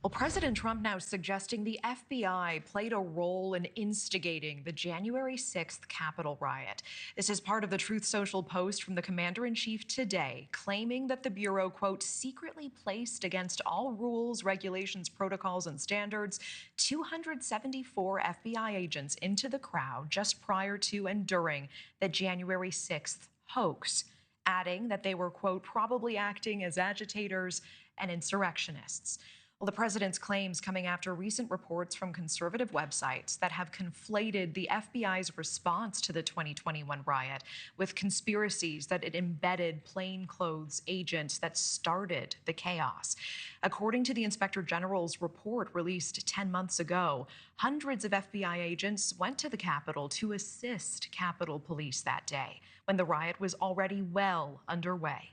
Well, President Trump now suggesting the FBI played a role in instigating the January 6th Capitol riot. This is part of the Truth Social post from the commander-in-chief today, claiming that the Bureau, quote, secretly placed against all rules, regulations, protocols, and standards 274 FBI agents into the crowd just prior to and during the January 6th hoax, adding that they were, quote, probably acting as agitators and insurrectionists. Well, the president's claims coming after recent reports from conservative websites that have conflated the FBI's response to the 2021 riot with conspiracies that it embedded plainclothes agents that started the chaos. According to the Inspector General's report released 10 months ago, hundreds of FBI agents went to the Capitol to assist Capitol Police that day when the riot was already well underway.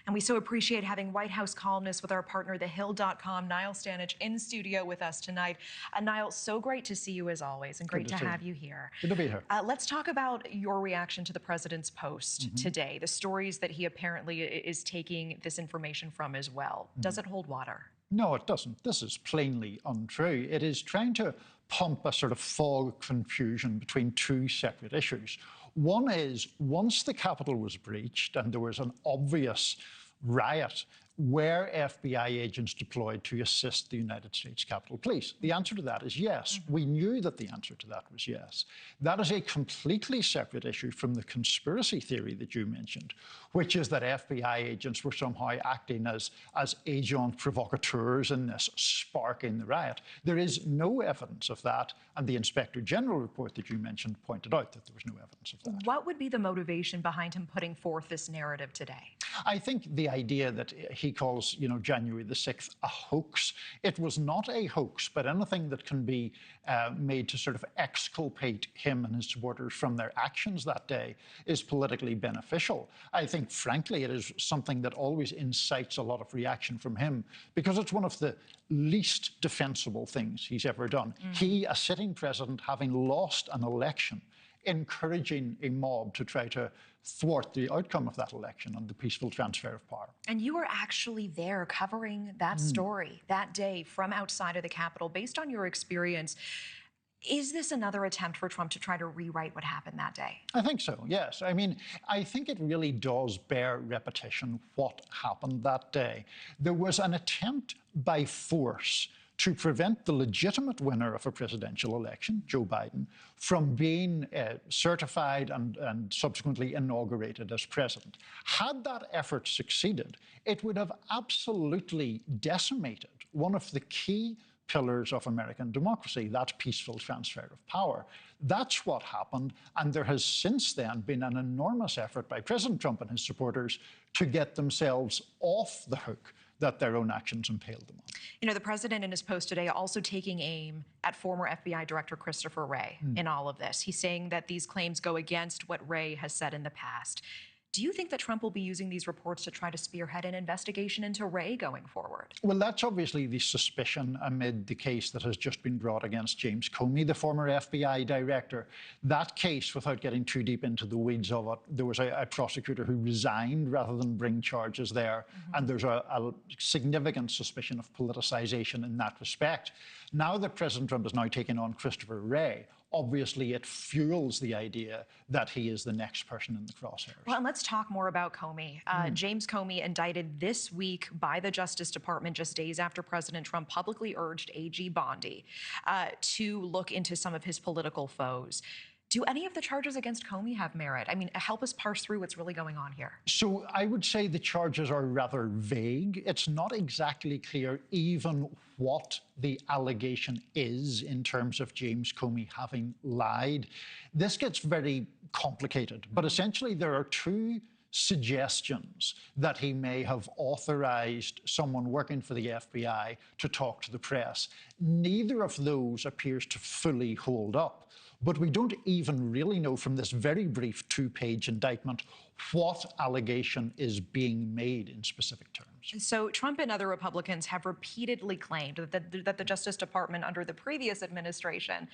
And we so appreciate having White House columnist with our partner, thehill.com, Niall Stanage, in studio with us tonight. Niall, so great to see you as always, and great to have you here. Good to be here. Let's talk about your reaction to the president's post today, the stories that he apparently is taking this information from as well. Does it hold water? No, it doesn't. This is plainly untrue. It is trying to pump a sort of fog confusion between two separate issues. One is, once the Capitol was breached and there was an obvious riot, were FBI agents deployed to assist the United States Capitol Police? The answer to that is yes. We knew that the answer to that was yes. That is a completely separate issue from the conspiracy theory that you mentioned, which is that FBI agents were somehow acting as agent provocateurs in this, sparking the riot. There is no evidence of that, and the Inspector General report that you mentioned pointed out that there was no evidence of that. What would be the motivation behind him putting forth this narrative today? I think the idea that he calls, January the 6th a hoax. It was not a hoax, but anything that can be made to sort of exculpate him and his supporters from their actions that day is politically beneficial. I think, frankly, it is something that always incites a lot of reaction from him because it's one of the least defensible things he's ever done. He, a sitting president, having lost an election, encouraging a mob to try to thwart the outcome of that election and the peaceful transfer of power. And you were actually there covering that story that day from outside of the Capitol. Based on your experience, is this another attempt for Trump to try to rewrite what happened that day? I think so, yes. I mean, I think it really does bear repetition what happened that day. There was an attempt by force to prevent the legitimate winner of a presidential election, Joe Biden, from being certified and subsequently inaugurated as president. Had that effort succeeded, it would have absolutely decimated one of the key pillars of American democracy, that peaceful transfer of power. That's what happened, and there has since then been an enormous effort by President Trump and his supporters to get themselves off the hook that their own actions impaled them on. The president in his post today also taking aim at former FBI Director Christopher Wray in all of this. He's saying that these claims go against what Wray has said in the past. Do you think that Trump will be using these reports to try to spearhead an investigation into Wray going forward? Well, that's obviously the suspicion amid the case that has just been brought against James Comey, the former FBI director. That case, without getting too deep into the weeds of it, there was a prosecutor who resigned rather than bring charges there. And there's a significant suspicion of politicization in that respect. Now that President Trump is now taking on Christopher Wray, obviously it fuels the idea that he is the next person in the crosshairs. Well, and let's talk more about Comey. James Comey, indicted this week by the Justice Department just days after President Trump publicly urged AG Bondi to look into some of his political foes. Do any of the charges against Comey have merit? I mean, help us parse through what's really going on here. So I would say the charges are rather vague. It's not exactly clear even what the allegation is in terms of James Comey having lied. This gets very complicated, but essentially there are two suggestions that he may have authorized someone working for the FBI to talk to the press. Neither of those appears to fully hold up. But we don't even really know from this very brief two-page indictment what allegation is being made in specific terms. So Trump and other Republicans have repeatedly claimed that the Justice Department under the previous administration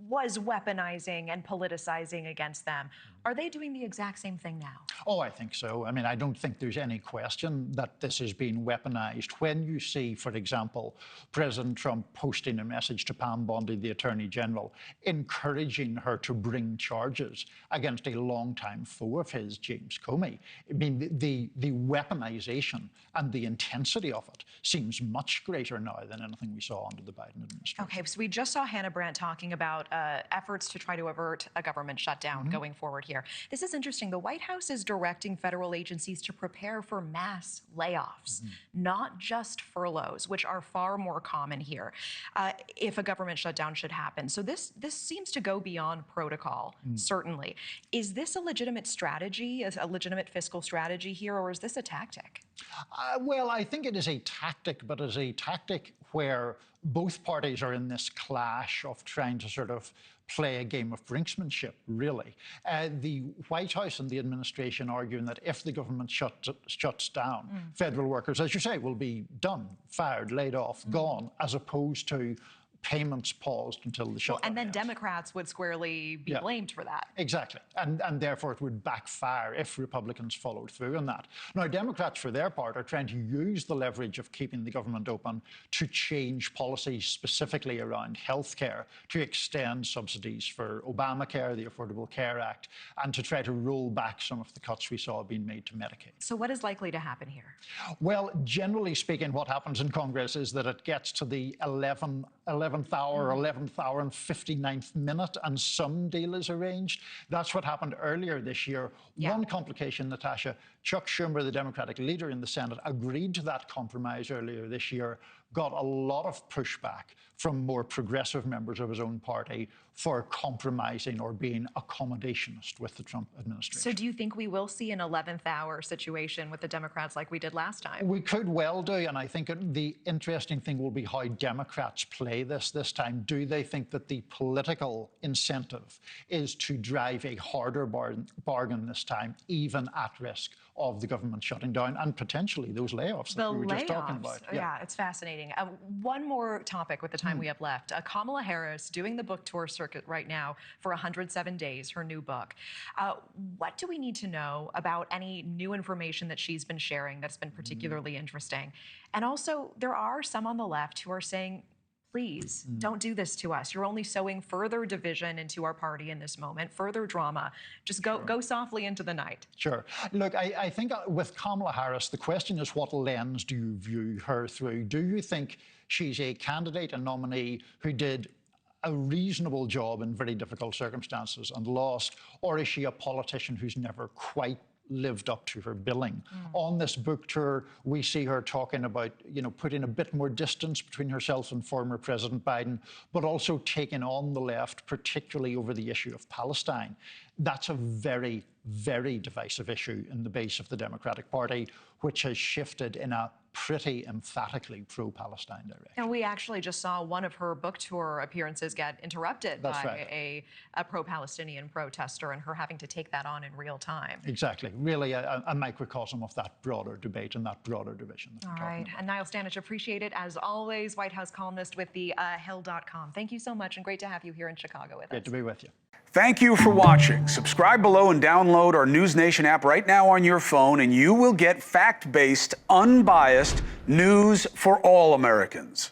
was weaponizing and politicizing against them. Are they doing the exact same thing now? Oh, I think so. I mean, I don't think there's any question that this is being weaponized. When you see, for example, President Trump posting a message to Pam Bondi, the Attorney General, encouraging her to bring charges against a longtime foe of his, James Comey. I mean, the weaponization and the intensity of it seems much greater now than anything we saw under the Biden administration. Okay, so we just saw Hannah Brandt talking about efforts to try to avert a government shutdown going forward here. This is interesting. The White House is directing federal agencies to prepare for mass layoffs, not just furloughs, which are far more common here, if a government shutdown should happen. So this seems to go beyond protocol, certainly. Is this a legitimate strategy, a legitimate fiscal strategy here, or is this a tactic? Well, I think it is a tactic, but it's a tactic where both parties are in this clash of trying to sort of play a game of brinksmanship, really. The White House and the administration arguing that if the government shuts down, federal workers, as you say, will be done, fired, laid off, gone, as opposed to payments paused until the shutdown. And then Democrats would squarely be blamed for that. Exactly. And therefore it would backfire if Republicans followed through on that. Now, Democrats, for their part, are trying to use the leverage of keeping the government open to change policies specifically around healthcare, to extend subsidies for Obamacare, the Affordable Care Act, and to try to roll back some of the cuts we saw being made to Medicaid. So what is likely to happen here? Well, generally speaking, what happens in Congress is that it gets to the 11th hour and 59th minute, and some deal is arranged. That's what happened earlier this year. One complication, Natasha, Chuck Schumer, the Democratic leader in the Senate, agreed to that compromise earlier this year, got a lot of pushback from more progressive members of his own party for compromising or being accommodationist with the Trump administration. So do you think we will see an 11th hour situation with the Democrats like we did last time? We could well do, and I think the interesting thing will be how Democrats play this time. Do they think that the political incentive is to drive a harder bargain this time, even at risk of the government shutting down and potentially those layoffs that we were just talking about? Yeah, it's fascinating. One more topic with the time we have left. Kamala Harris doing the book tour circuit right now for 107 days, her new book. What do we need to know about any new information that she's been sharing that's been particularly interesting? And also, there are some on the left who are saying, please don't do this to us. You're only sowing further division into our party in this moment, further drama. Just go softly into the night. Sure. Look, I think with Kamala Harris, the question is, what lens do you view her through? Do you think she's a candidate, a nominee who did a reasonable job in very difficult circumstances and lost, or is she a politician who's never quite lived up to her billing? On this book tour, we see her talking about, putting a bit more distance between herself and former President Biden, but also taking on the left, particularly over the issue of Palestine. That's a very, very divisive issue in the base of the Democratic Party, which has shifted in a pretty emphatically pro-Palestine direction. And we actually just saw one of her book tour appearances get interrupted by a pro-Palestinian protester, and her having to take that on in real time. Exactly. Really a microcosm of that broader debate and that broader division. All right. And Niall Stanage, appreciate it as always, White House columnist with the Hill.com. Thank you so much, and great to have you here in Chicago with us. Great to be with you. Thank you for watching. Subscribe below and download our NewsNation app right now on your phone, and you will get fact-based, unbiased news for all Americans.